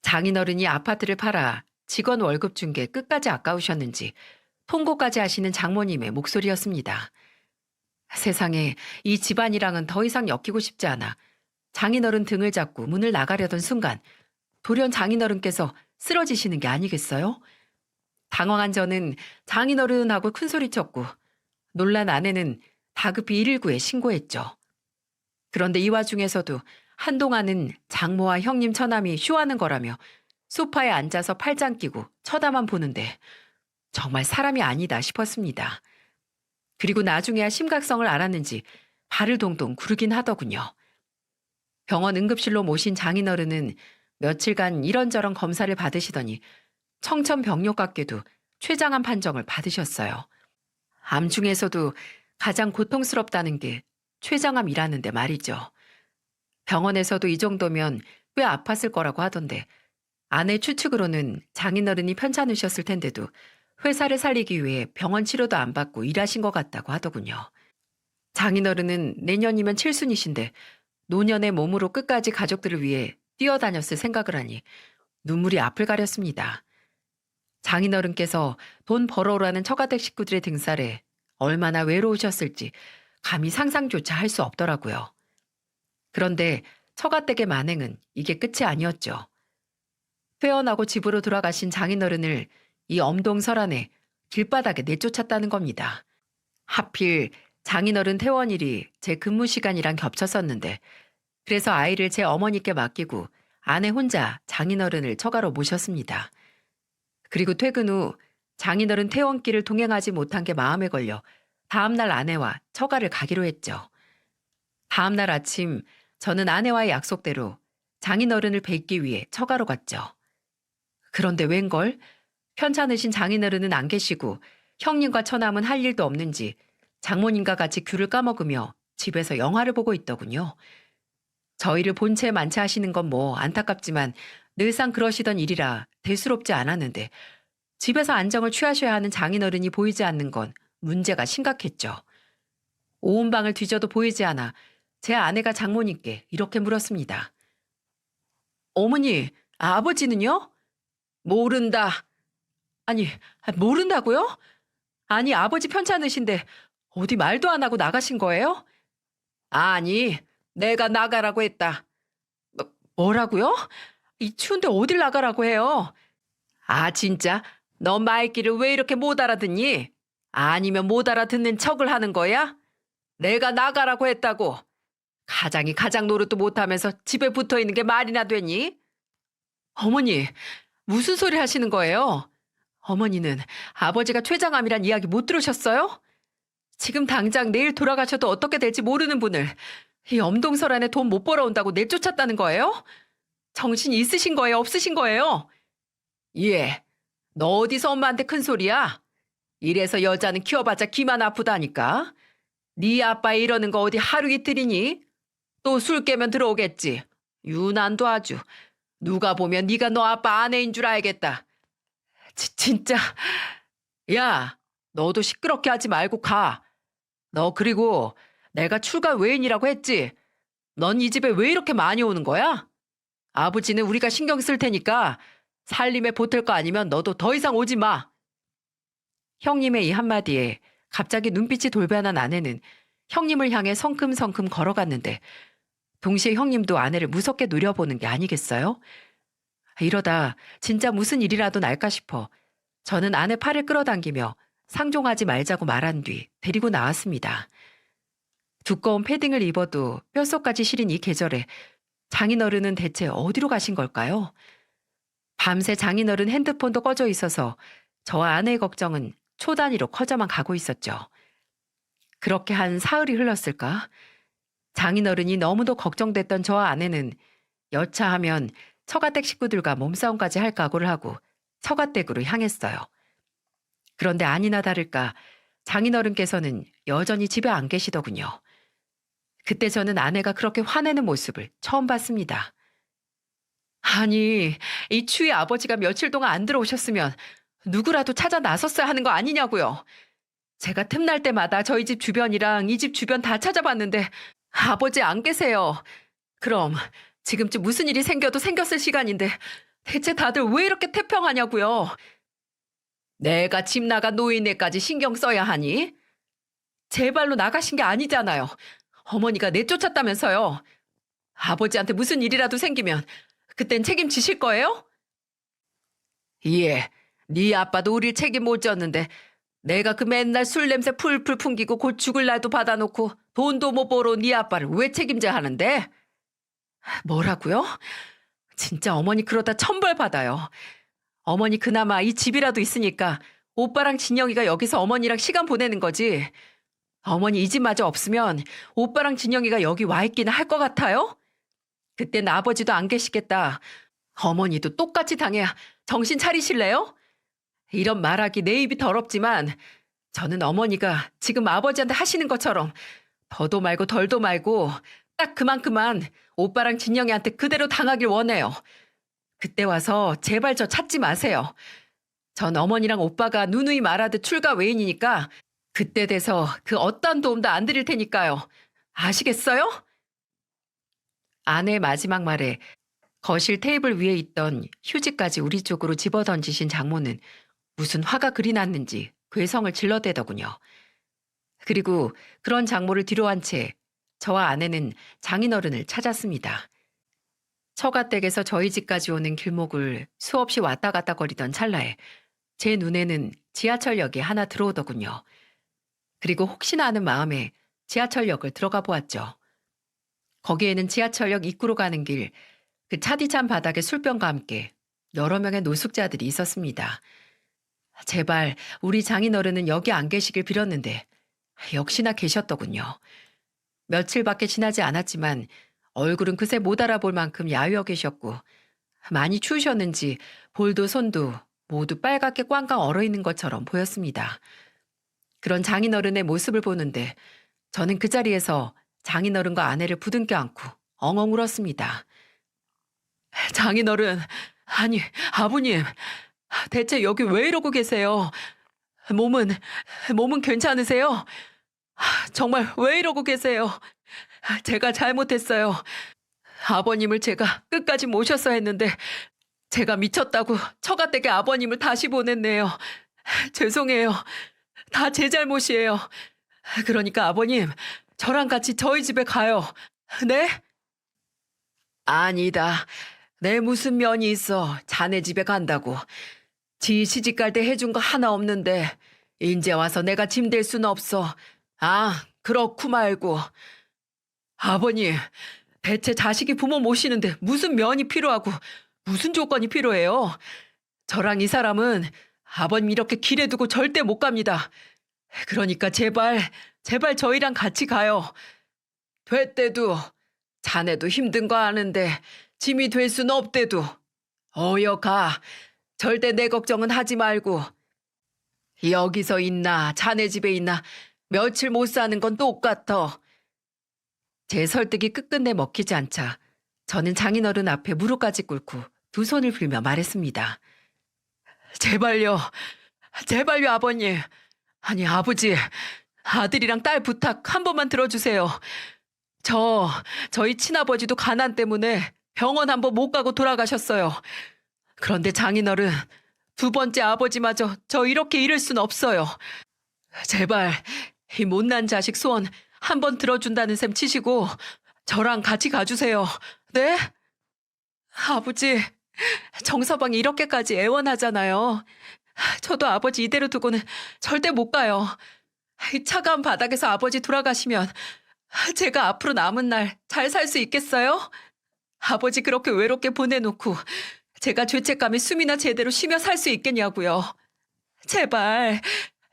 장인어른이 아파트를 팔아 직원 월급 준 게 끝까지 아까우셨는지 통고까지 하시는 장모님의 목소리였습니다. 세상에 이 집안이랑은 더 이상 엮이고 싶지 않아 장인어른 등을 잡고 문을 나가려던 순간 돌연 장인어른께서 쓰러지시는 게 아니겠어요? 당황한 저는 장인어른하고 큰소리쳤고 놀란 아내는 다급히 119에 신고했죠. 그런데 이 와중에서도 한동안은 장모와 형님 처남이 쇼하는 거라며 소파에 앉아서 팔짱 끼고 쳐다만 보는데 정말 사람이 아니다 싶었습니다. 그리고 나중에야 심각성을 알았는지 발을 동동 구르긴 하더군요. 병원 응급실로 모신 장인어른은 며칠간 이런저런 검사를 받으시더니 청천벽력 같게도 췌장암 판정을 받으셨어요. 암 중에서도 가장 고통스럽다는 게 췌장암이라는데 말이죠. 병원에서도 이 정도면 꽤 아팠을 거라고 하던데 아내 추측으로는 장인어른이 편찮으셨을 텐데도 회사를 살리기 위해 병원 치료도 안 받고 일하신 것 같다고 하더군요. 장인어른은 내년이면 칠순이신데 노년의 몸으로 끝까지 가족들을 위해 뛰어다녔을 생각을 하니 눈물이 앞을 가렸습니다. 장인어른께서 돈 벌어오라는 처가댁 식구들의 등살에 얼마나 외로우셨을지 감히 상상조차 할 수 없더라고요. 그런데 처가댁의 만행은 이게 끝이 아니었죠. 퇴원하고 집으로 돌아가신 장인어른을 이 엄동설안에 길바닥에 내쫓았다는 겁니다. 하필 장인어른 퇴원일이 제 근무 시간이랑 겹쳤었는데 그래서 아이를 제 어머니께 맡기고 아내 혼자 장인어른을 처가로 모셨습니다. 그리고 퇴근 후 장인어른 퇴원길을 동행하지 못한 게 마음에 걸려 다음날 아내와 처가를 가기로 했죠. 다음날 아침 저는 아내와의 약속대로 장인어른을 뵙기 위해 처가로 갔죠. 그런데 웬걸? 편찮으신 장인어른은 안 계시고 형님과 처남은 할 일도 없는지 장모님과 같이 귤을 까먹으며 집에서 영화를 보고 있더군요. 저희를 본 채 만취하시는 건 뭐 안타깝지만 늘상 그러시던 일이라 대수롭지 않았는데 집에서 안정을 취하셔야 하는 장인어른이 보이지 않는 건 문제가 심각했죠. 온 방을 뒤져도 보이지 않아 제 아내가 장모님께 이렇게 물었습니다. 어머니, 아버지는요? 모른다. 아니, 모른다고요? 아니, 아버지 편찮으신데 어디 말도 안 하고 나가신 거예요? 아니, 내가 나가라고 했다. 뭐라고요? 이 추운데 어딜 나가라고 해요? 아, 진짜? 너 말귀를 왜 이렇게 못 알아듣니? 아니면 못 알아듣는 척을 하는 거야? 내가 나가라고 했다고. 가장이 가장 노릇도 못하면서 집에 붙어 있는 게 말이나 되니? 어머니, 무슨 소리 하시는 거예요? 어머니는 아버지가 췌장암이란 이야기 못 들으셨어요? 지금 당장 내일 돌아가셔도 어떻게 될지 모르는 분을 이 엄동설 안에 돈 못 벌어온다고 내쫓았다는 거예요? 정신 있으신 거예요? 없으신 거예요? 예. 너 어디서 엄마한테 큰 소리야? 이래서 여자는 키워봤자 기만 아프다니까. 네 아빠 이러는 거 어디 하루 이틀이니? 또 술 깨면 들어오겠지. 유난도 아주. 누가 보면 네가 너 아빠 아내인 줄 알겠다. 진짜. 야, 너도 시끄럽게 하지 말고 가. 너 그리고 내가 출가 외인이라고 했지? 넌 이 집에 왜 이렇게 많이 오는 거야? 아버지는 우리가 신경 쓸 테니까 살림에 보탤 거 아니면 너도 더 이상 오지 마. 형님의 이 한마디에 갑자기 눈빛이 돌변한 아내는 형님을 향해 성큼성큼 걸어갔는데 동시에 형님도 아내를 무섭게 노려보는 게 아니겠어요? 이러다 진짜 무슨 일이라도 날까 싶어 저는 아내 팔을 끌어당기며 상종하지 말자고 말한 뒤 데리고 나왔습니다. 두꺼운 패딩을 입어도 뼛속까지 시린 이 계절에 장인어른은 대체 어디로 가신 걸까요? 밤새 장인어른 핸드폰도 꺼져 있어서 저와 아내의 걱정은 초 단위로 커져만 가고 있었죠. 그렇게 한 사흘이 흘렀을까? 장인어른이 너무도 걱정됐던 저와 아내는 여차하면 처가댁 식구들과 몸싸움까지 할 각오를 하고 처가댁으로 향했어요. 그런데 아니나 다를까 장인어른께서는 여전히 집에 안 계시더군요. 그때 저는 아내가 그렇게 화내는 모습을 처음 봤습니다. 아니, 이 추위 아버지가 며칠 동안 안 들어오셨으면 누구라도 찾아 나섰어야 하는 거 아니냐고요. 제가 틈날 때마다 저희 집 주변이랑 이 집 주변 다 찾아봤는데 아버지 안 계세요. 그럼 지금쯤 무슨 일이 생겨도 생겼을 시간인데 대체 다들 왜 이렇게 태평하냐고요. 내가 집 나가 노인네까지 신경 써야 하니? 제 발로 나가신 게 아니잖아요. 어머니가 내쫓았다면서요. 아버지한테 무슨 일이라도 생기면 그땐 책임지실 거예요? 예, 네 아빠도 우릴 책임 못 졌는데 내가 그 맨날 술 냄새 풀풀 풍기고 곧 죽을 날도 받아놓고 돈도 못 벌어 네 아빠를 왜 책임져야 하는데? 뭐라고요? 진짜 어머니 그러다 천벌 받아요. 어머니 그나마 이 집이라도 있으니까 오빠랑 진영이가 여기서 어머니랑 시간 보내는 거지. 어머니 이 집마저 없으면 오빠랑 진영이가 여기 와 있기는 할 것 같아요? 그땐 아버지도 안 계시겠다. 어머니도 똑같이 당해야 정신 차리실래요? 이런 말하기 내 입이 더럽지만 저는 어머니가 지금 아버지한테 하시는 것처럼 더도 말고 덜도 말고 딱 그만큼만 오빠랑 진영이한테 그대로 당하길 원해요. 그때 와서 제발 저 찾지 마세요. 전 어머니랑 오빠가 누누이 말하듯 출가 외인이니까 그때 돼서 그 어떤 도움도 안 드릴 테니까요. 아시겠어요? 아내의 마지막 말에 거실 테이블 위에 있던 휴지까지 우리 쪽으로 집어던지신 장모는 무슨 화가 그리 났는지 괴성을 질러대더군요. 그리고 그런 장모를 뒤로 한 채 저와 아내는 장인어른을 찾았습니다. 처가댁에서 저희 집까지 오는 길목을 수없이 왔다 갔다 거리던 찰나에 제 눈에는 지하철역이 하나 들어오더군요. 그리고 혹시나 하는 마음에 지하철역을 들어가 보았죠. 거기에는 지하철역 입구로 가는 길, 그 차디찬 바닥에 술병과 함께 여러 명의 노숙자들이 있었습니다. 제발 우리 장인어른은 여기 안 계시길 빌었는데 역시나 계셨더군요. 며칠밖에 지나지 않았지만 얼굴은 그새 못 알아볼 만큼 야위어 계셨고 많이 추우셨는지 볼도 손도 모두 빨갛게 꽝꽝 얼어있는 것처럼 보였습니다. 그런 장인어른의 모습을 보는데 저는 그 자리에서 장인어른과 아내를 부둥켜 안고 엉엉 울었습니다. 장인어른, 아니 아버님, 대체 여기 왜 이러고 계세요? 몸은 괜찮으세요? 정말 왜 이러고 계세요? 제가 잘못했어요. 아버님을 제가 끝까지 모셨어야 했는데 제가 미쳤다고 처가댁에 아버님을 다시 보냈네요. 죄송해요. 다 제 잘못이에요. 그러니까 아버님, 저랑 같이 저희 집에 가요. 네? 아니다. 내 무슨 면이 있어. 자네 집에 간다고. 지 시집 갈 때 해준 거 하나 없는데 인제 와서 내가 짐 될 순 없어. 아, 그렇고 말고. 아버님, 대체 자식이 부모 모시는데 무슨 면이 필요하고 무슨 조건이 필요해요? 저랑 이 사람은 아버님 이렇게 길에 두고 절대 못 갑니다. 그러니까 제발, 제발 저희랑 같이 가요. 됐대도 자네도 힘든 거 아는데 짐이 될 순 없대도 어여 가. 절대 내 걱정은 하지 말고 여기서 있나 자네 집에 있나 며칠 못 사는 건 똑같아. 제 설득이 끝끝내 먹히지 않자 저는 장인어른 앞에 무릎까지 꿇고 두 손을 빌며 말했습니다. 제발요. 제발요 아버님. 아니 아버지. 아들이랑 딸 부탁 한 번만 들어주세요. 저희 친아버지도 가난 때문에 병원 한 번 못 가고 돌아가셨어요. 그런데 장인어른, 두 번째 아버지마저 저 이렇게 잃을 순 없어요. 제발 이 못난 자식 소원 한 번 들어준다는 셈 치시고 저랑 같이 가주세요. 네? 아버지, 정서방이 이렇게까지 애원하잖아요. 저도 아버지 이대로 두고는 절대 못 가요. 이 차가운 바닥에서 아버지 돌아가시면 제가 앞으로 남은 날 잘 살 수 있겠어요? 아버지 그렇게 외롭게 보내놓고 제가 죄책감에 숨이나 제대로 쉬며 살 수 있겠냐고요. 제발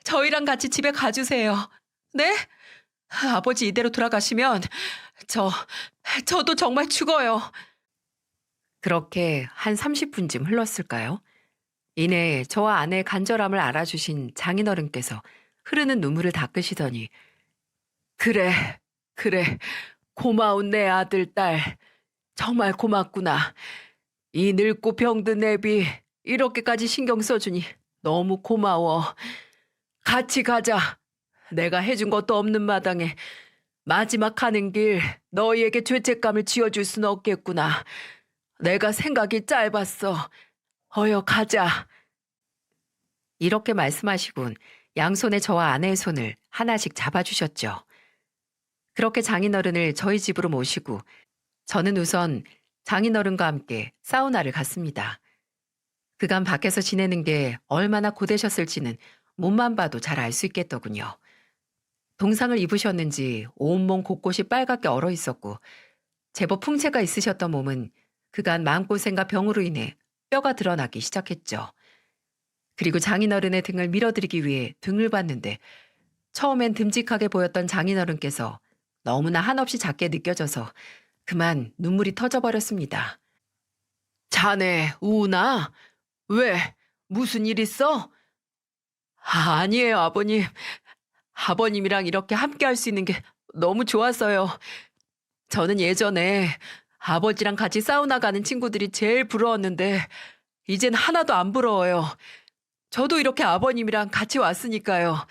저희랑 같이 집에 가주세요. 네? 아버지 이대로 돌아가시면 저도 정말 죽어요. 그렇게 한 30분쯤 흘렀을까요? 이내 저와 아내의 간절함을 알아주신 장인어른께서 흐르는 눈물을 닦으시더니 그래, 그래, 고마운 내 아들, 딸. 정말 고맙구나. 이 늙고 병든 애비 이렇게까지 신경 써주니 너무 고마워. 같이 가자. 내가 해준 것도 없는 마당에 마지막 가는 길 너희에게 죄책감을 지어줄 수는 없겠구나. 내가 생각이 짧았어. 어여 가자. 이렇게 말씀하시곤 양손에 저와 아내의 손을 하나씩 잡아주셨죠. 그렇게 장인어른을 저희 집으로 모시고 저는 우선 장인어른과 함께 사우나를 갔습니다. 그간 밖에서 지내는 게 얼마나 고되셨을지는 몸만 봐도 잘 알 수 있겠더군요. 동상을 입으셨는지 온몸 곳곳이 빨갛게 얼어 있었고 제법 풍채가 있으셨던 몸은 그간 마음고생과 병으로 인해 뼈가 드러나기 시작했죠. 그리고 장인어른의 등을 밀어드리기 위해 등을 봤는데 처음엔 듬직하게 보였던 장인어른께서 너무나 한없이 작게 느껴져서 그만 눈물이 터져버렸습니다. 자네 우나? 왜? 무슨 일 있어? 아니에요 아버님. 아버님이랑 이렇게 함께 할 수 있는 게 너무 좋았어요. 저는 예전에 아버지랑 같이 사우나 가는 친구들이 제일 부러웠는데 이젠 하나도 안 부러워요. 저도 이렇게 아버님이랑 같이 왔으니까요.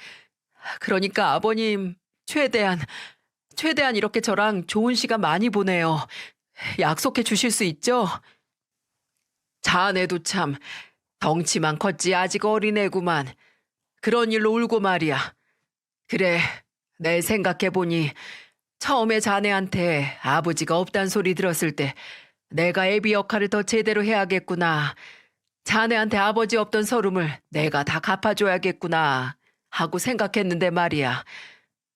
그러니까 아버님 최대한 이렇게 저랑 좋은 시간 많이 보내요. 약속해 주실 수 있죠? 자네도 참 덩치만 컸지 아직 어린애구만. 그런 일로 울고 말이야. 그래, 내 생각해보니 처음에 자네한테 아버지가 없단 소리 들었을 때 내가 애비 역할을 더 제대로 해야겠구나. 자네한테 아버지 없던 서름을 내가 다 갚아줘야겠구나 하고 생각했는데 말이야.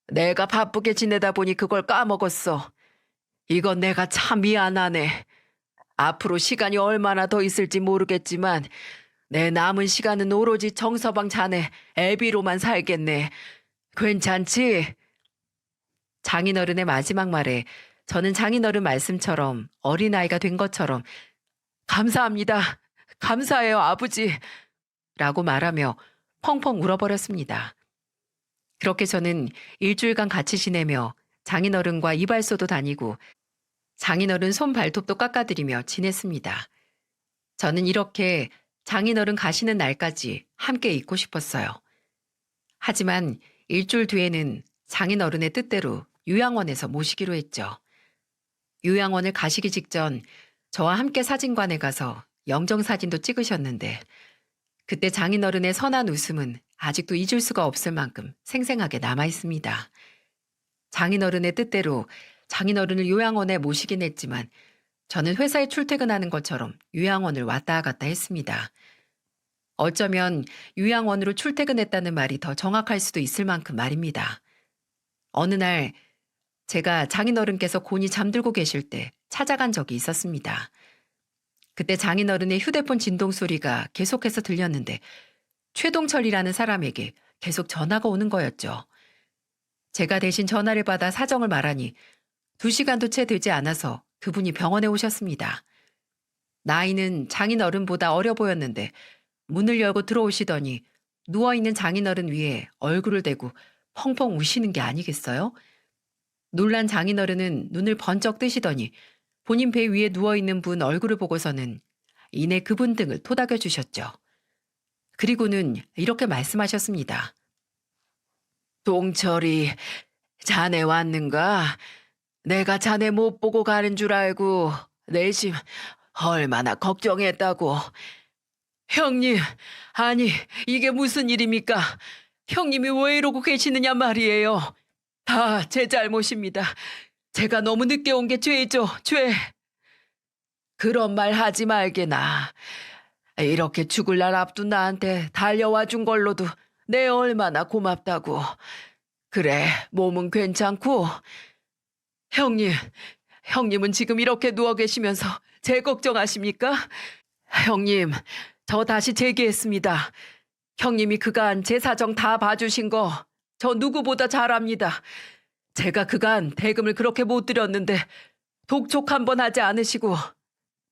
내가 바쁘게 지내다 보니 그걸 까먹었어. 이건 내가 참 미안하네. 앞으로 시간이 얼마나 더 있을지 모르겠지만 내 남은 시간은 오로지 정서방 자네 애비로만 살겠네. 괜찮지? 장인어른의 마지막 말에 저는 장인어른 말씀처럼 어린아이가 된 것처럼 감사합니다. 감사해요 아버지. 라고 말하며 펑펑 울어버렸습니다. 그렇게 저는 일주일간 같이 지내며 장인어른과 이발소도 다니고 장인어른 손 발톱도 깎아드리며 지냈습니다. 저는 이렇게 장인어른 가시는 날까지 함께 있고 싶었어요. 하지만 일주일 뒤에는 장인어른의 뜻대로 요양원에서 모시기로 했죠. 요양원을 가시기 직전 저와 함께 사진관에 가서 영정사진도 찍으셨는데 그때 장인어른의 선한 웃음은 아직도 잊을 수가 없을 만큼 생생하게 남아 있습니다. 장인어른의 뜻대로 장인어른을 요양원에 모시긴 했지만 저는 회사에 출퇴근하는 것처럼 요양원을 왔다 갔다 했습니다. 어쩌면 요양원으로 출퇴근했다는 말이 더 정확할 수도 있을 만큼 말입니다. 어느 날 제가 장인어른께서 곤히 잠들고 계실 때 찾아간 적이 있었습니다. 그때 장인어른의 휴대폰 진동 소리가 계속해서 들렸는데 최동철이라는 사람에게 계속 전화가 오는 거였죠. 제가 대신 전화를 받아 사정을 말하니 2시간도 채 되지 않아서 그분이 병원에 오셨습니다. 나이는 장인어른보다 어려 보였는데 문을 열고 들어오시더니 누워있는 장인어른 위에 얼굴을 대고 펑펑 우시는 게 아니겠어요? 놀란 장인어른은 눈을 번쩍 뜨시더니 본인 배 위에 누워있는 분 얼굴을 보고서는 이내 그분 등을 토닥여 주셨죠. 그리고는 이렇게 말씀하셨습니다. 동철이, 자네 왔는가? 내가 자네 못 보고 가는 줄 알고 내심 얼마나 걱정했다고. 형님, 아니 이게 무슨 일입니까? 형님이 왜 이러고 계시느냐 말이에요. 다 제 잘못입니다. 제가 너무 늦게 온 게 죄죠, 죄. 그런 말 하지 말게나. 이렇게 죽을 날 앞둔 나한테 달려와 준 걸로도 내 얼마나 고맙다고. 그래, 몸은 괜찮고. 형님은 지금 이렇게 누워 계시면서 제 걱정하십니까? 형님, 저 다시 제기했습니다. 형님이 그간 제 사정 다 봐주신 거 저 누구보다 잘 압니다. 제가 그간 대금을 그렇게 못 드렸는데 독촉 한 번 하지 않으시고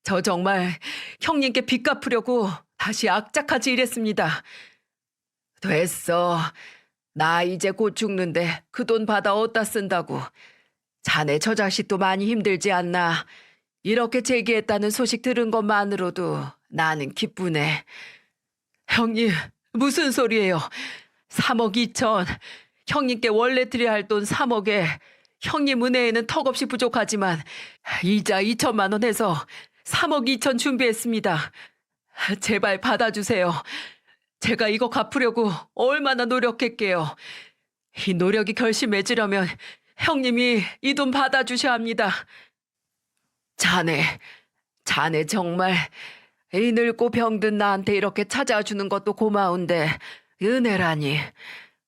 저 정말 형님께 빚 갚으려고 다시 악착같이 일했습니다. 됐어. 나 이제 곧 죽는데 그 돈 받아 어디다 쓴다고. 자네 저 자식도 많이 힘들지 않나. 이렇게 제기했다는 소식 들은 것만으로도 나는 기쁘네. 형님, 무슨 소리예요? 3억 2천. 형님께 원래 드려야 할 돈 3억에 형님 은혜에는 턱없이 부족하지만 이자 2천만 원 해서 3억 2천 준비했습니다. 제발 받아주세요. 제가 이거 갚으려고 얼마나 노력했게요. 이 노력이 결실 맺으려면 형님이 이 돈 받아주셔야 합니다. 자네 정말 이 늙고 병든 나한테 이렇게 찾아주는 것도 고마운데 은혜라니.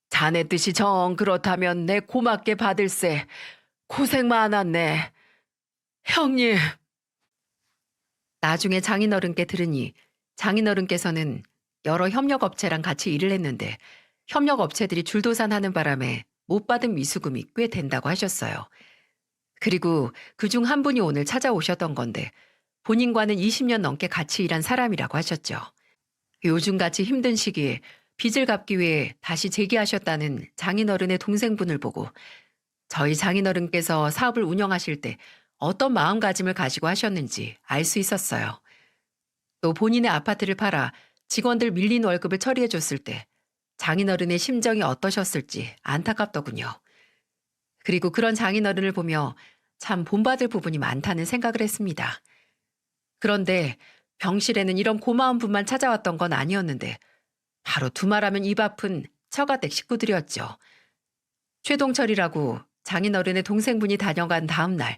자네 뜻이 정 그렇다면 내 고맙게 받을세. 고생 많았네. 형님. 나중에 장인어른께 들으니 장인어른께서는 여러 협력업체랑 같이 일을 했는데 협력업체들이 줄도산하는 바람에 못 받은 미수금이 꽤 된다고 하셨어요. 그리고 그중 한 분이 오늘 찾아오셨던 건데 본인과는 20년 넘게 같이 일한 사람이라고 하셨죠. 요즘같이 힘든 시기에 빚을 갚기 위해 다시 재기하셨다는 장인어른의 동생분을 보고 저희 장인어른께서 사업을 운영하실 때 어떤 마음가짐을 가지고 하셨는지 알 수 있었어요. 또 본인의 아파트를 팔아 직원들 밀린 월급을 처리해 줬을 때 장인어른의 심정이 어떠셨을지 안타깝더군요. 그리고 그런 장인어른을 보며 참 본받을 부분이 많다는 생각을 했습니다. 그런데 병실에는 이런 고마운 분만 찾아왔던 건 아니었는데 바로 두말하면 입 아픈 처가댁 식구들이었죠. 최동철이라고 장인어른의 동생분이 다녀간 다음 날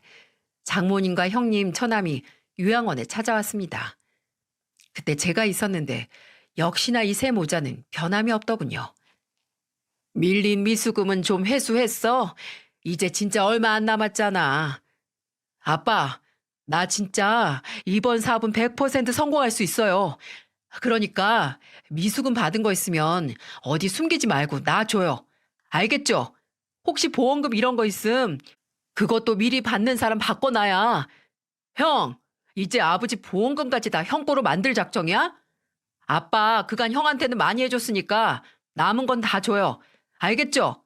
장모님과 형님, 처남이 요양원에 찾아왔습니다. 그때 제가 있었는데 역시나 이 세 모자는 변함이 없더군요. 밀린 미수금은 좀 회수했어? 이제 진짜 얼마 안 남았잖아. 아빠, 나 진짜 이번 사업은 100% 성공할 수 있어요. 그러니까 미수금 받은 거 있으면 어디 숨기지 말고 나 줘요. 알겠죠? 혹시 보험금 이런 거 있음 그것도 미리 받는 사람 바꿔놔야. 형, 이제 아버지 보험금까지 다 형 거로 만들 작정이야? 아빠 그간 형한테는 많이 해줬으니까 남은 건 다 줘요. 알겠죠?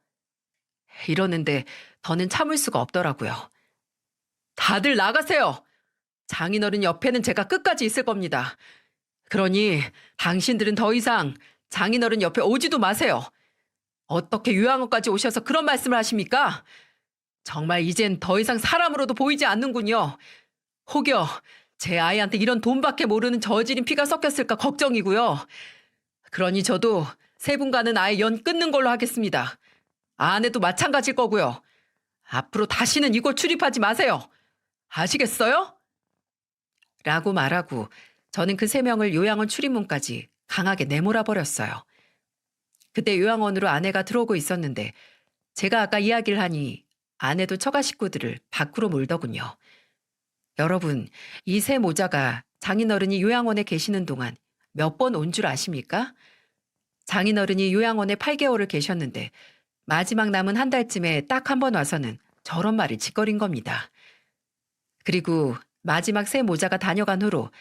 이러는데 더는 참을 수가 없더라고요. 다들 나가세요. 장인어른 옆에는 제가 끝까지 있을 겁니다. 그러니 당신들은 더 이상 장인어른 옆에 오지도 마세요. 어떻게 요양원까지 오셔서 그런 말씀을 하십니까? 정말 이젠 더 이상 사람으로도 보이지 않는군요. 혹여 제 아이한테 이런 돈밖에 모르는 저지린 피가 섞였을까 걱정이고요. 그러니 저도 세 분과는 아예 연 끊는 걸로 하겠습니다. 아내도 마찬가지일 거고요. 앞으로 다시는 이곳 출입하지 마세요. 아시겠어요? 라고 말하고 저는 그 세 명을 요양원 출입문까지 강하게 내몰아 버렸어요. 그때 요양원으로 아내가 들어오고 있었는데 제가 아까 이야기를 하니 아내도 처가 식구들을 밖으로 몰더군요. 여러분, 이 새 모자가 장인어른이 요양원에 계시는 동안 몇 번 온 줄 아십니까? 장인어른이 요양원에 8개월을 계셨는데 마지막 남은 한 달쯤에 딱 한 번 와서는 저런 말을 짓거린 겁니다. 그리고 마지막 새 모자가 다녀간 후로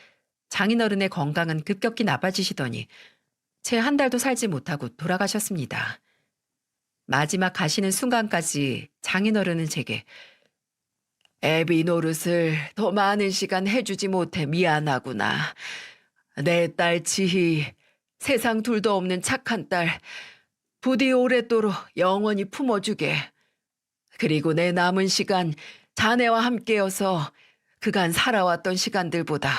장인어른의 건강은 급격히 나빠지시더니 채 한 달도 살지 못하고 돌아가셨습니다. 마지막 가시는 순간까지 장인어른은 제게 애비 노릇을 더 많은 시간 해주지 못해 미안하구나. 내 딸 지희, 세상 둘도 없는 착한 딸, 부디 오랫도록 영원히 품어주게. 그리고 내 남은 시간 자네와 함께여서 그간 살아왔던 시간들보다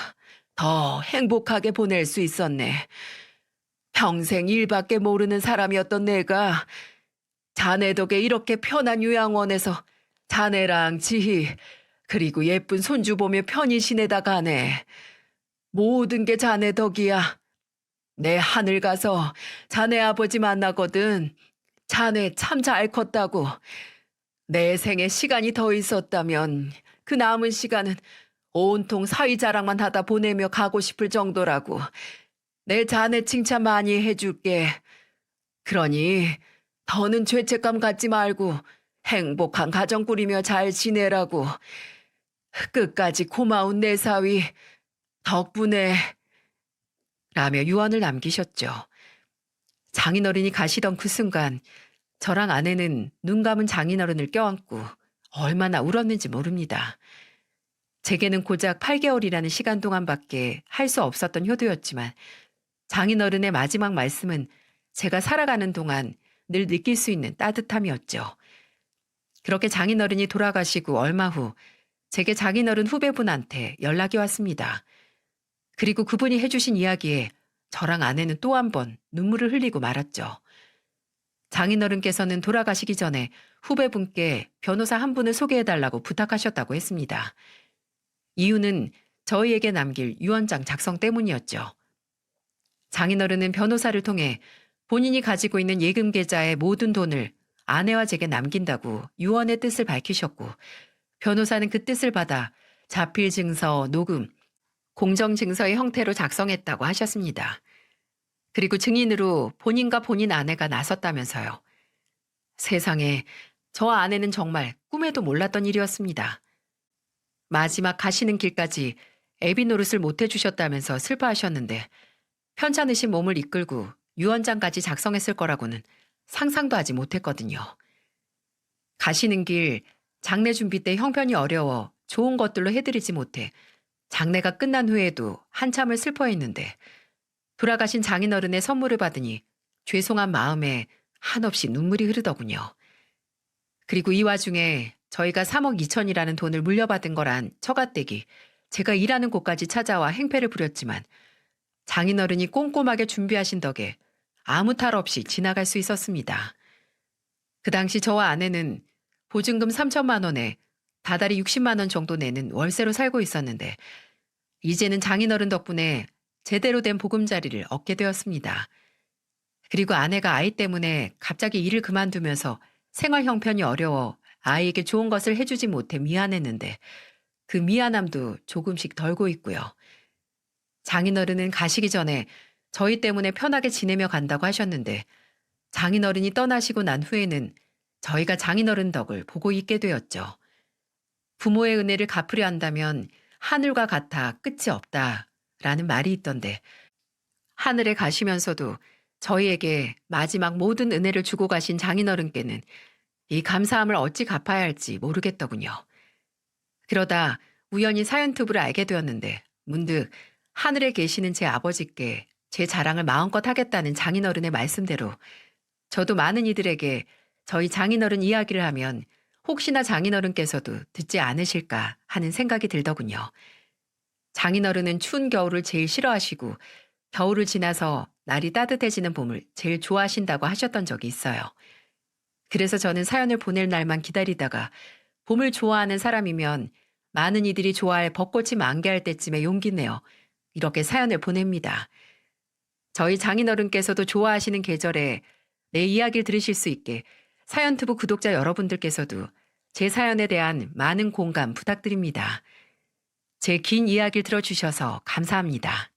더 행복하게 보낼 수 있었네. 평생 일밖에 모르는 사람이었던 내가 자네 덕에 이렇게 편한 요양원에서 자네랑 지희 그리고 예쁜 손주 보며 편히 지내다 가네. 모든 게 자네 덕이야. 내 하늘 가서 자네 아버지 만나거든. 자네 참 잘 컸다고. 내 생에 시간이 더 있었다면 그 남은 시간은 온통 사위자랑만 하다 보내며 가고 싶을 정도라고. 내 자네 칭찬 많이 해줄게. 그러니 더는 죄책감 갖지 말고 행복한 가정 꾸리며 잘 지내라고. 끝까지 고마운 내 사위 덕분에 라며 유언을 남기셨죠. 장인어른이 가시던 그 순간 저랑 아내는 눈 감은 장인어른을 껴안고 얼마나 울었는지 모릅니다. 제게는 고작 8개월이라는 시간 동안밖에 할 수 없었던 효도였지만 장인어른의 마지막 말씀은 제가 살아가는 동안 늘 느낄 수 있는 따뜻함이었죠. 그렇게 장인어른이 돌아가시고 얼마 후 제게 장인어른 후배분한테 연락이 왔습니다. 그리고 그분이 해주신 이야기에 저랑 아내는 또 한 번 눈물을 흘리고 말았죠. 장인어른께서는 돌아가시기 전에 후배분께 변호사 한 분을 소개해달라고 부탁하셨다고 했습니다. 이유는 저희에게 남길 유언장 작성 때문이었죠. 장인어른은 변호사를 통해 본인이 가지고 있는 예금 계좌의 모든 돈을 아내와 제게 남긴다고 유언의 뜻을 밝히셨고 변호사는 그 뜻을 받아 자필 증서, 녹음, 공정 증서의 형태로 작성했다고 하셨습니다. 그리고 증인으로 본인과 본인 아내가 나섰다면서요. 세상에 저 아내는 정말 꿈에도 몰랐던 일이었습니다. 마지막 가시는 길까지 애비 노릇을 못 해주셨다면서 슬퍼하셨는데 편찮으신 몸을 이끌고 유언장까지 작성했을 거라고는 상상도 하지 못했거든요. 가시는 길 장례 준비 때 형편이 어려워 좋은 것들로 해드리지 못해 장례가 끝난 후에도 한참을 슬퍼했는데 돌아가신 장인어른의 선물을 받으니 죄송한 마음에 한없이 눈물이 흐르더군요. 그리고 이 와중에 저희가 3억 2천이라는 돈을 물려받은 거란 처가댁이 제가 일하는 곳까지 찾아와 행패를 부렸지만 장인어른이 꼼꼼하게 준비하신 덕에 아무 탈 없이 지나갈 수 있었습니다. 그 당시 저와 아내는 보증금 3천만 원에 다달이 60만 원 정도 내는 월세로 살고 있었는데 이제는 장인어른 덕분에 제대로 된 보금자리를 얻게 되었습니다. 그리고 아내가 아이 때문에 갑자기 일을 그만두면서 생활 형편이 어려워 아이에게 좋은 것을 해주지 못해 미안했는데 그 미안함도 조금씩 덜고 있고요. 장인어른은 가시기 전에 저희 때문에 편하게 지내며 간다고 하셨는데 장인어른이 떠나시고 난 후에는 저희가 장인어른 덕을 보고 있게 되었죠. 부모의 은혜를 갚으려 한다면 하늘과 같아 끝이 없다라는 말이 있던데 하늘에 가시면서도 저희에게 마지막 모든 은혜를 주고 가신 장인어른께는 이 감사함을 어찌 갚아야 할지 모르겠더군요. 그러다 우연히 사연투브를 알게 되었는데 문득 하늘에 계시는 제 아버지께 제 자랑을 마음껏 하겠다는 장인어른의 말씀대로 저도 많은 이들에게 저희 장인어른 이야기를 하면 혹시나 장인어른께서도 듣지 않으실까 하는 생각이 들더군요. 장인어른은 추운 겨울을 제일 싫어하시고 겨울을 지나서 날이 따뜻해지는 봄을 제일 좋아하신다고 하셨던 적이 있어요. 그래서 저는 사연을 보낼 날만 기다리다가 봄을 좋아하는 사람이면 많은 이들이 좋아할 벚꽃이 만개할 때쯤에 용기 내어 이렇게 사연을 보냅니다. 저희 장인어른께서도 좋아하시는 계절에 내 이야기를 들으실 수 있게 사연투부 구독자 여러분들께서도 제 사연에 대한 많은 공감 부탁드립니다. 제 긴 이야기를 들어주셔서 감사합니다.